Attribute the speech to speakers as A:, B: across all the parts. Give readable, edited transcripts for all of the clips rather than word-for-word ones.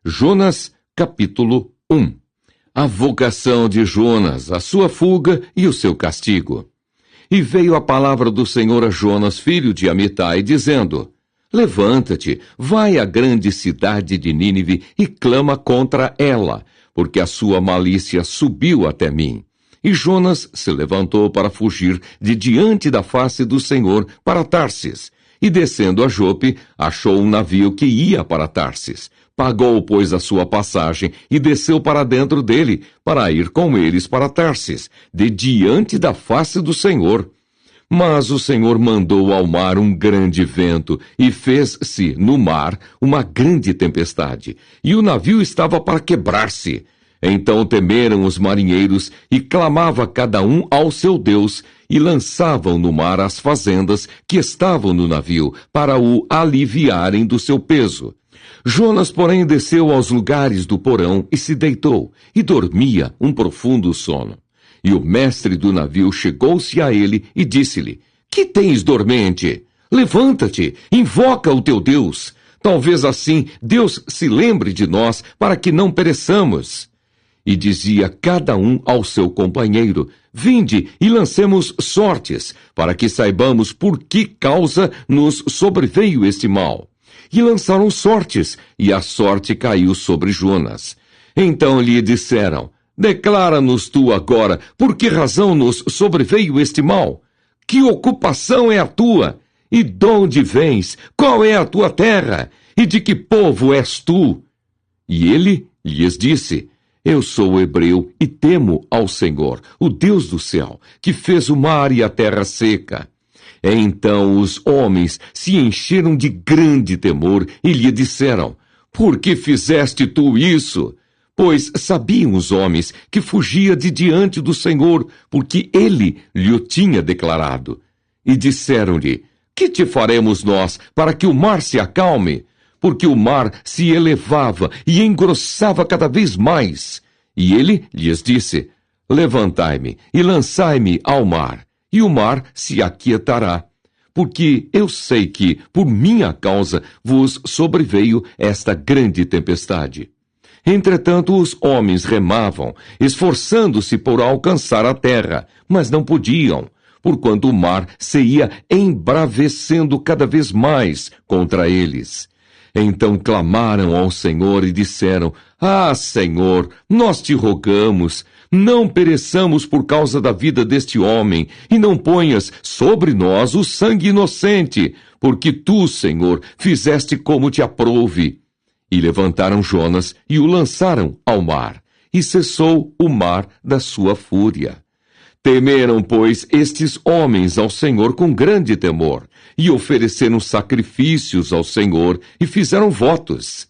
A: Jonas, capítulo 1. A vocação de Jonas, a sua fuga e o seu castigo. E veio a palavra do Senhor a Jonas, filho de Amitai, dizendo: Levanta-te, vai à grande cidade de Nínive e clama contra ela, porque a sua malícia subiu até mim. E Jonas se levantou para fugir de diante da face do Senhor para Tarsis. E descendo a Jope, achou um navio que ia para Tarsis. Pagou, pois, a sua passagem e desceu para dentro dele, para ir com eles para Tarsis, de diante da face do Senhor. Mas o Senhor mandou ao mar um grande vento, e fez-se no mar uma grande tempestade, e o navio estava para quebrar-se. Então temeram os marinheiros, e clamava cada um ao seu Deus, e lançavam no mar as fazendas que estavam no navio, para o aliviarem do seu peso. Jonas, porém, desceu aos lugares do porão e se deitou, e dormia um profundo sono. E o mestre do navio chegou-se a ele e disse-lhe: Que tens dormente? Levanta-te, invoca o teu Deus. Talvez assim Deus se lembre de nós, para que não pereçamos. E dizia cada um ao seu companheiro: Vinde e lancemos sortes, para que saibamos por que causa nos sobreveio este mal. E lançaram sortes, e a sorte caiu sobre Jonas. Então lhe disseram: Declara-nos tu agora, por que razão nos sobreveio este mal? Que ocupação é a tua? E de onde vens? Qual é a tua terra? E de que povo és tu? E ele lhes disse: Eu sou hebreu e temo ao Senhor, o Deus do céu, que fez o mar e a terra seca. Então os homens se encheram de grande temor e lhe disseram: Por que fizeste tu isso? Pois sabiam os homens que fugia de diante do Senhor, porque ele lhe o tinha declarado. E disseram-lhe: Que te faremos nós para que o mar se acalme? Porque o mar se elevava e engrossava cada vez mais. E ele lhes disse: Levantai-me e lançai-me ao mar, e o mar se aquietará. Porque eu sei que, por minha causa, vos sobreveio esta grande tempestade. Entretanto, os homens remavam, esforçando-se por alcançar a terra, mas não podiam, porquanto o mar se ia embravecendo cada vez mais contra eles. Então clamaram ao Senhor e disseram: Ah, Senhor, nós te rogamos, não pereçamos por causa da vida deste homem, e não ponhas sobre nós o sangue inocente, porque tu, Senhor, fizeste como te aprouve. E levantaram Jonas e o lançaram ao mar, e cessou o mar da sua fúria. Temeram, pois, estes homens ao Senhor com grande temor, e ofereceram sacrifícios ao Senhor, e fizeram votos.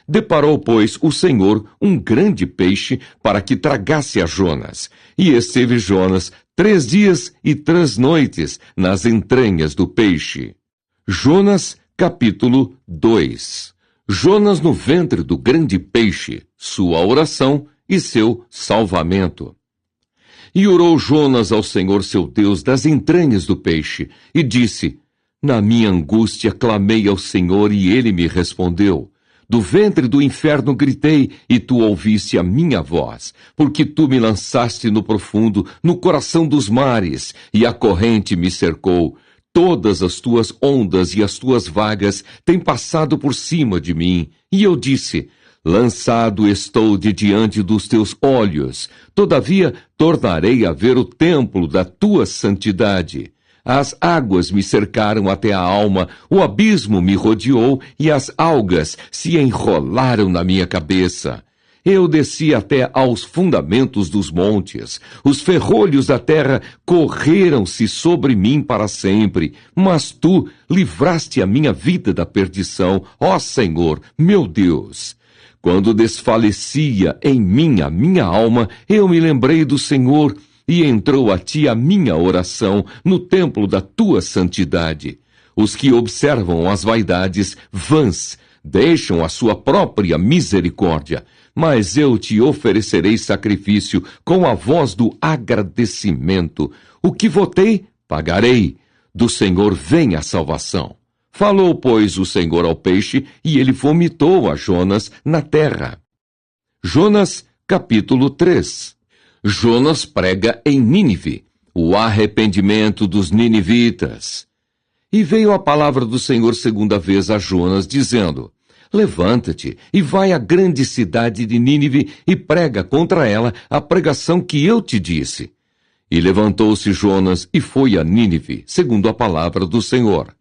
A: Deparou, pois, o Senhor um grande peixe para que tragasse a Jonas, e esteve Jonas 3 dias e 3 noites nas entranhas do peixe. Jonas, capítulo 2. Jonas no ventre do grande peixe, sua oração e seu salvamento. E orou Jonas ao Senhor seu Deus das entranhas do peixe, e disse: Na minha angústia clamei ao Senhor, e ele me respondeu. Do ventre do inferno gritei, e tu ouviste a minha voz, porque tu me lançaste no profundo, no coração dos mares, e a corrente me cercou. Todas as tuas ondas e as tuas vagas têm passado por cima de mim. E eu disse: Lançado estou de diante dos teus olhos. Todavia tornarei a ver o templo da tua santidade. As águas me cercaram até a alma, o abismo me rodeou e as algas se enrolaram na minha cabeça. Eu desci até aos fundamentos dos montes. Os ferrolhos da terra correram-se sobre mim para sempre. Mas tu livraste a minha vida da perdição, ó Senhor, meu Deus. Quando desfalecia em mim a minha alma, eu me lembrei do Senhor, e entrou a ti a minha oração no templo da tua santidade. Os que observam as vaidades vãs deixam a sua própria misericórdia, mas eu te oferecerei sacrifício com a voz do agradecimento. O que votei, pagarei. Do Senhor vem a salvação. Falou, pois, o Senhor ao peixe, e ele vomitou a Jonas na terra. Jonas, capítulo 3. Jonas prega em Nínive, o arrependimento dos ninivitas. E veio a palavra do Senhor segunda vez a Jonas, dizendo: Levanta-te e vai à grande cidade de Nínive e prega contra ela a pregação que eu te disse. E levantou-se Jonas e foi a Nínive, segundo a palavra do Senhor.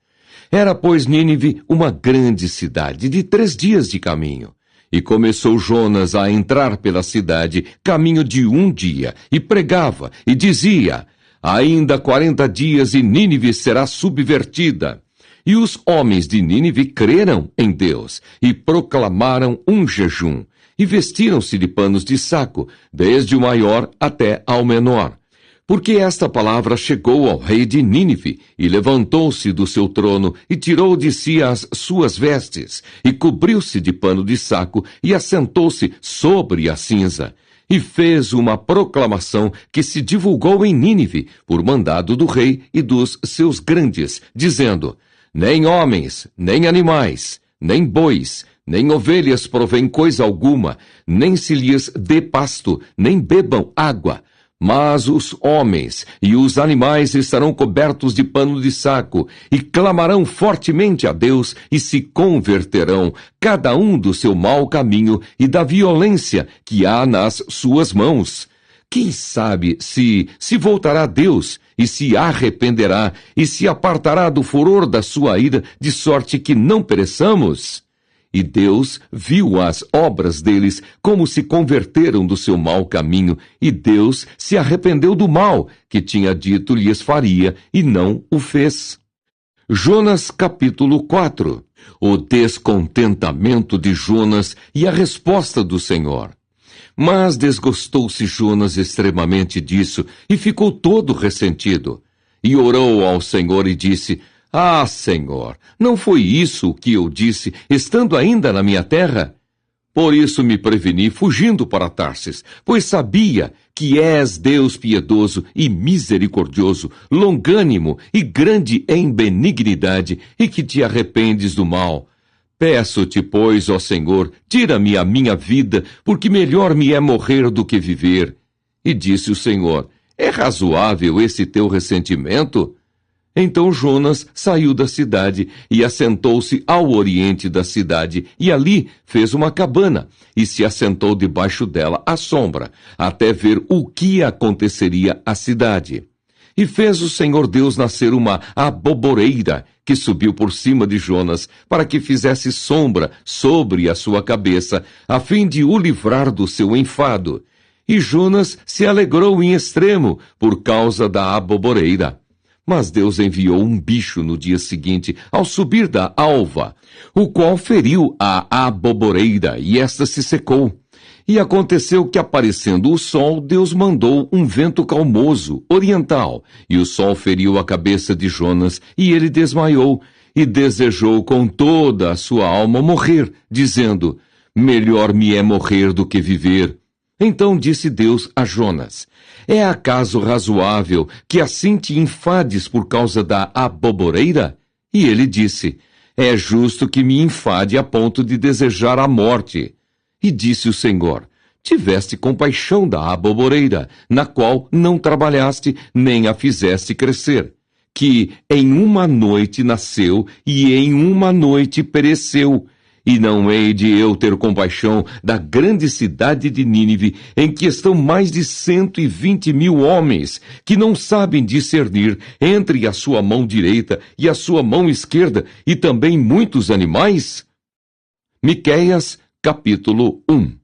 A: Era, pois, Nínive uma grande cidade de 3 dias de caminho. E começou Jonas a entrar pela cidade, caminho de 1 dia, e pregava, e dizia: Ainda 40 dias e Nínive será subvertida. E os homens de Nínive creram em Deus, e proclamaram um jejum, e vestiram-se de panos de saco, desde o maior até ao menor. Porque esta palavra chegou ao rei de Nínive, e levantou-se do seu trono, e tirou de si as suas vestes, e cobriu-se de pano de saco, e assentou-se sobre a cinza. E fez uma proclamação que se divulgou em Nínive, por mandado do rei e dos seus grandes, dizendo: Nem homens, nem animais, nem bois, nem ovelhas provém coisa alguma, nem se lhes dê pasto, nem bebam água. Mas os homens e os animais estarão cobertos de pano de saco, e clamarão fortemente a Deus, e se converterão, cada um do seu mau caminho e da violência que há nas suas mãos. Quem sabe se voltará a Deus, e se arrependerá, e se apartará do furor da sua ira, de sorte que não pereçamos? E Deus viu as obras deles, como se converteram do seu mau caminho, e Deus se arrependeu do mal que tinha dito lhes faria, e não o fez. Jonas, capítulo 4. O descontentamento de Jonas e a resposta do Senhor. Mas desgostou-se Jonas extremamente disso, e ficou todo ressentido. E orou ao Senhor e disse: Ah, Senhor, não foi isso o que eu disse, estando ainda na minha terra? Por isso me preveni, fugindo para Tarsis, pois sabia que és Deus piedoso e misericordioso, longânimo e grande em benignidade, e que te arrependes do mal. Peço-te, pois, ó Senhor, tira-me a minha vida, porque melhor me é morrer do que viver. E disse o Senhor: É razoável esse teu ressentimento? Então Jonas saiu da cidade e assentou-se ao oriente da cidade, e ali fez uma cabana, e se assentou debaixo dela à sombra, até ver o que aconteceria à cidade. E fez o Senhor Deus nascer uma aboboreira, que subiu por cima de Jonas, para que fizesse sombra sobre a sua cabeça, a fim de o livrar do seu enfado. E Jonas se alegrou em extremo, por causa da aboboreira. Mas Deus enviou um bicho no dia seguinte, ao subir da alva, o qual feriu a aboboreira, e esta se secou. E aconteceu que, aparecendo o sol, Deus mandou um vento calmoso, oriental, e o sol feriu a cabeça de Jonas, e ele desmaiou, e desejou com toda a sua alma morrer, dizendo: Melhor me é morrer do que viver. Então disse Deus a Jonas: É acaso razoável que assim te enfades por causa da aboboreira? E ele disse: É justo que me enfade a ponto de desejar a morte. E disse o Senhor: Tiveste compaixão da aboboreira, na qual não trabalhaste, nem a fizeste crescer, que em uma noite nasceu e em uma noite pereceu. E não hei de eu ter compaixão da grande cidade de Nínive, em que estão mais de 120.000 homens, que não sabem discernir entre a sua mão direita e a sua mão esquerda, e também muitos animais? Miqueias, capítulo 1.